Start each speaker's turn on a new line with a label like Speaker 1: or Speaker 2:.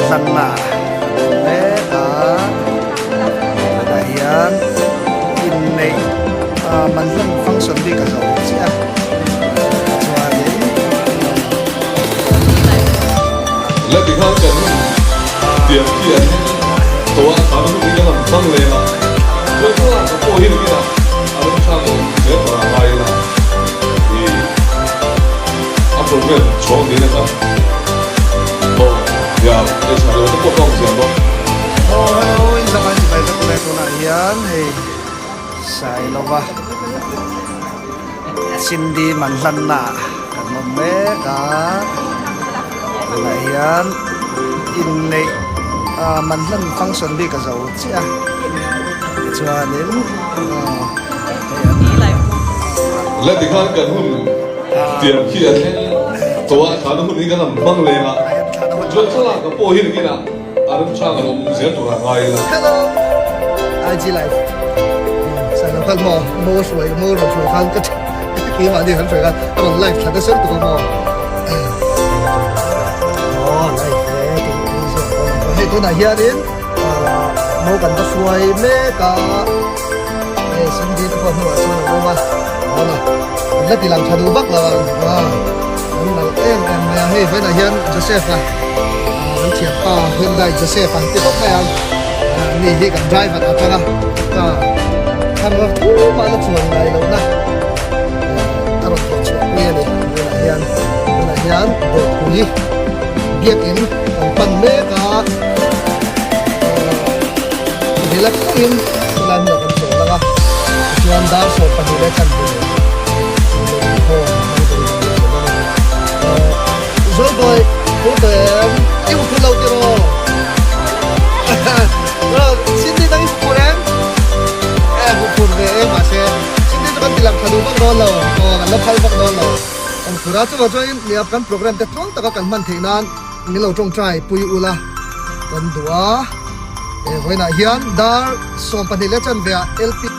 Speaker 1: san na le ka dayan in nei man lang function di ka zo sia chuanin
Speaker 2: และที่เขาจะเตรียมเขียนตัวสารทุกอย่างมันตั้งเลยนะเรื่องว่าจะโอ้ยนี่นะอารมณ์ชาติเสียตัวอะไรนะที่อัปโหลดช่องนี้นะครับโอ้ยไอ้ชาติเราต้องต้องเสียงต้อง
Speaker 1: ôi sao anh phải rất là cô này hiền thì sai lo ba xin đi man lan na kan mo me ka la hiền in nei man lan function đi ka zo chia cho nên
Speaker 2: และที่เขาจะหุ่นเตรียมเขียนตัวสารทุกอย่างมันตั้งเลยนะเรื่องว่าจะโอ้ยนี่นะอารมณ์ชาติเราเสียตัวอะไรนะ
Speaker 1: hello IG live ใส่แล้วก็โมสวยโมเราสวยข้างก็ที่มาที่ฉันสวยกันตอนไลฟ์ฉันก็เซ็ตตัวโมไลฟ์ให้ตัวไหนเฮียดินโมกันก็สวยเมกาสินดีทุกคนหัวสวยโมมาเอาล่ะแล้วตีหลังชาดูบักละว้านี่เราเอ็มเนี่ยให้ไฟไหนเฮียนโจเซฟนะมันเฉียบป่าเพื่อนได้โจเซฟฟังที่พวกแม่นี่ที่กับไดรฟ์มาจ้ะก็ทำว่ามาแล้วชวนอะไรเรานะถ้าเราชวนเนี่ยเลยเฮียนโดดคุยเบียดอินปันเมกาเฮลักอินลานเหนือกันโซแล้วก็ชวนดาวโซปันเฮลักชันดูโอ้โซ่บอยพูดเดิมยิ่งพูดเราเจอxin đi tới phụ em phụ về mà xe xin đi tới làm thằng bác đó lâu còn lớp hai bác đó lâu còn phụ ra cho vào cho em làm program để trốn tất cả các mình thì nan mình lâu trong trai pui ula còn đùa với này hiền dar som pan hele chan về LP